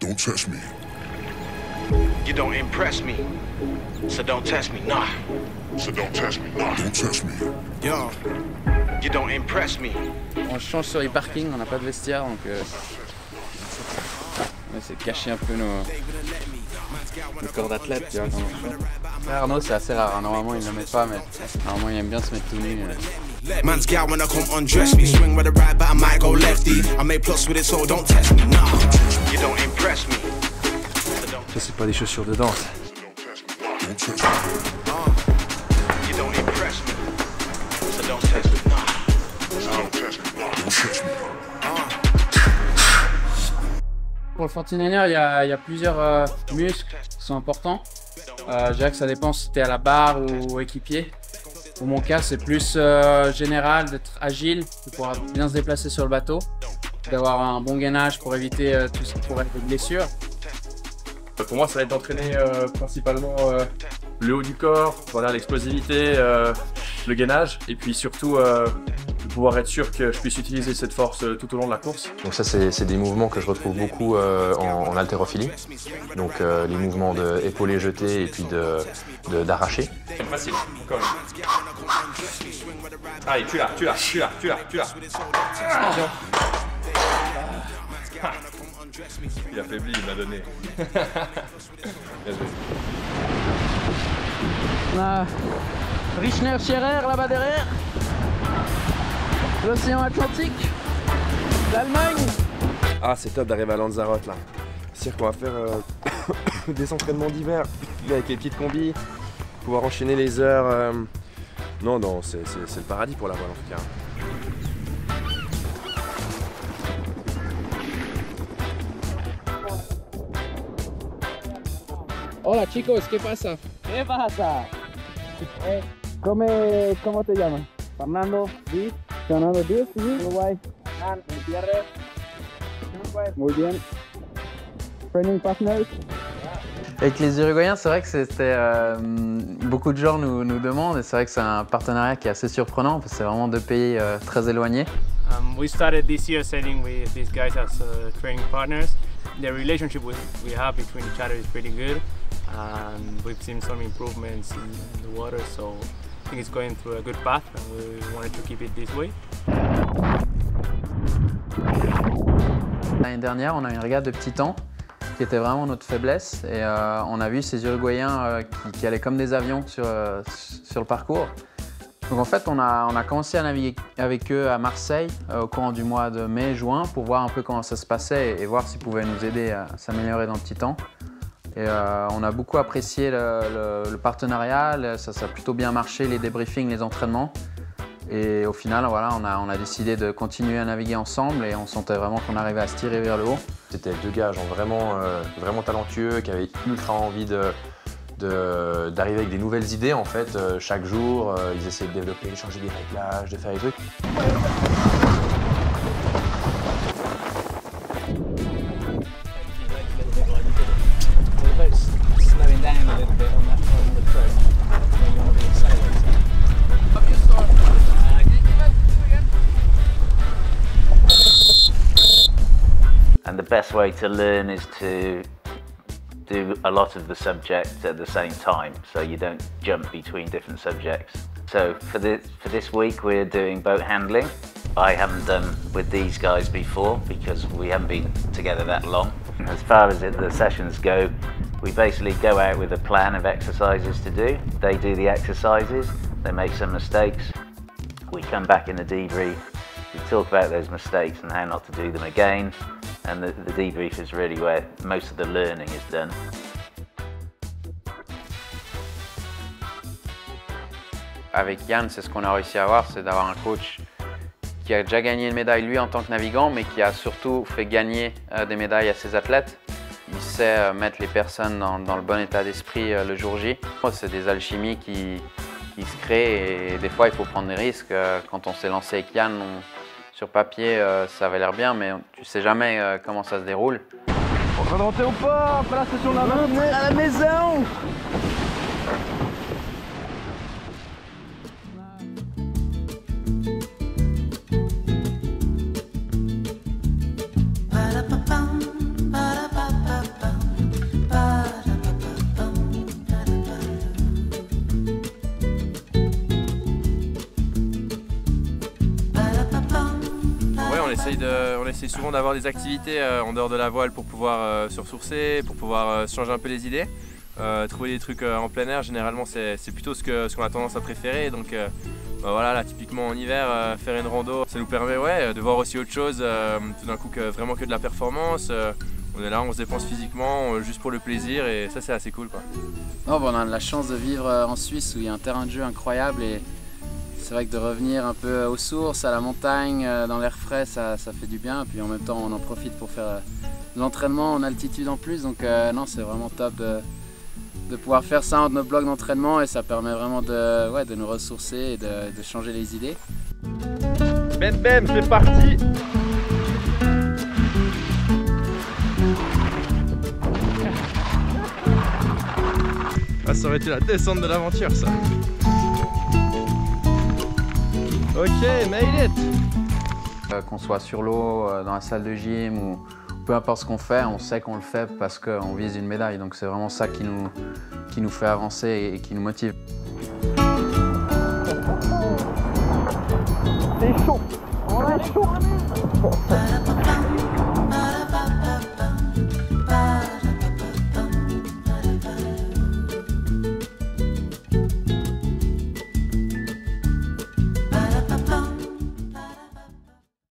Don't test me. You don't impress me, so don't test me, nah. So don't test me. Nah. Don't test me. Yo, you don't impress me. On change sur les parkings, on n'a pas de vestiaire, donc on essaie de cacher un peu nos corps d'athlète, tu vois. Arnaud, c'est assez rare, normalement il ne le met pas, mais normalement il aime bien se mettre tout nu. Man's gal when I come undress me, swing with a right, but I might go lefty. I make plots with it, so don't test me, nah. You don't impress me. Ça c'est pas des chaussures de danse. Don't test me. You don't impress me, so don't test me, nah. Don't test me. Don't test me. Pour le 49er, il y a plusieurs muscles qui sont importants. Je dirais que ça dépend si tu es à la barre ou équipier. Pour mon cas, c'est plus général, d'être agile, de pouvoir bien se déplacer sur le bateau, d'avoir un bon gainage pour éviter tout ce qui pourrait être des blessures. Pour moi, ça va être d'entraîner principalement le haut du corps, voilà, l'explosivité, le gainage, et puis surtout de pouvoir être sûr que je puisse utiliser cette force tout au long de la course. Donc ça, c'est des mouvements que je retrouve beaucoup en haltérophilie. Donc les mouvements d'épaulés jetés et puis d'arracher. C'est facile, encore. Allez, tu l'as. Il a faibli, il m'a donné. Bien joué. On a Richner-Scherer là-bas derrière. L'océan Atlantique. L'Allemagne. Ah, c'est top d'arriver à Lanzarote là. C'est-à-dire qu'on va faire des entraînements d'hiver avec les petites combis, pouvoir enchaîner les heures. Non, c'est le paradis pour la voile en tout cas. Hola chicos, ¿qué pasa? ¿Qué pasa? ¿Cómo te llamas? Fernando, Luis, Fernando Díaz, Uruguay, Juan, Gutiérrez, Uruguay. muy bien. Training partners. Avec les Uruguayens, c'est vrai que c'était beaucoup de gens nous demandent et c'est vrai que c'est un partenariat qui est assez surprenant parce que c'est vraiment deux pays très éloignés. We started this year sailing with these guys as training partners. The relationship we have between each other is pretty good, and we've seen some improvements in the water, so I think it's going through a good path and we wanted to keep it this way. L'année dernière, on a eu une régate de petits temps qui était vraiment notre faiblesse et on a vu ces Uruguayens qui allaient comme des avions sur le parcours. Donc en fait, on a commencé à naviguer avec eux à Marseille au courant du mois de mai-juin pour voir un peu comment ça se passait et voir s'ils pouvaient nous aider à s'améliorer dans le petit temps. Et on a beaucoup apprécié le partenariat, ça a plutôt bien marché, les débriefings, les entraînements. Et au final, voilà, on a décidé de continuer à naviguer ensemble et on sentait vraiment qu'on arrivait à se tirer vers le haut. C'était deux gars genre vraiment talentueux, qui avaient ultra envie d'arriver avec des nouvelles idées en fait. Chaque jour, ils essayaient de développer, de changer des réglages, de faire des trucs. Slowing down a little bit on that part of the trip when you want to be accelerating. And the best way to learn is to do a lot of the subjects at the same time, so you don't jump between different subjects. So for this week we're doing boat handling. I haven't done with these guys before because we haven't been together that long. As far as the sessions go, we basically go out with a plan of exercises to do. They do the exercises, they make some mistakes. We come back in the debrief, we talk about those mistakes and how not to do them again. And the debrief is really where most of the learning is done. Avec Yann, c'est ce qu'on a réussi à avoir, c'est d'avoir un coach qui a déjà gagné une médaille lui en tant que navigant, mais qui a surtout fait gagner des médailles à ses athlètes. Il sait mettre les personnes dans le bon état d'esprit le jour J. C'est des alchimies qui se créent et des fois il faut prendre des risques. Quand on s'est lancé avec Yann, sur papier ça avait l'air bien, mais tu sais jamais comment ça se déroule. En train de rentrer au port, après la station de la main, à la maison. on essaie souvent d'avoir des activités en dehors de la voile pour pouvoir se ressourcer, pour pouvoir changer un peu les idées. Trouver des trucs en plein air, généralement c'est plutôt ce qu'on a tendance à préférer. Donc voilà, là typiquement en hiver, faire une rando, ça nous permet de voir aussi autre chose, tout d'un coup vraiment que de la performance. On est là, on se dépense physiquement juste pour le plaisir et ça c'est assez cool quoi. Non, on a la chance de vivre en Suisse où il y a un terrain de jeu incroyable et c'est vrai que de revenir un peu aux sources, à la montagne, dans l'air frais, ça fait du bien. Puis en même temps on en profite pour faire de l'entraînement en altitude en plus, donc non, c'est vraiment top de pouvoir faire ça entre nos blocs d'entraînement et ça permet vraiment de nous ressourcer et de changer les idées. Bam, c'est parti. Ah, ça aurait été la descente de l'aventure ça. Ok, made it. Qu'on soit sur l'eau, dans la salle de gym ou peu importe ce qu'on fait, on sait qu'on le fait parce qu'on vise une médaille. Donc c'est vraiment ça qui nous fait avancer et qui nous motive. C'est chaud, on est chaud.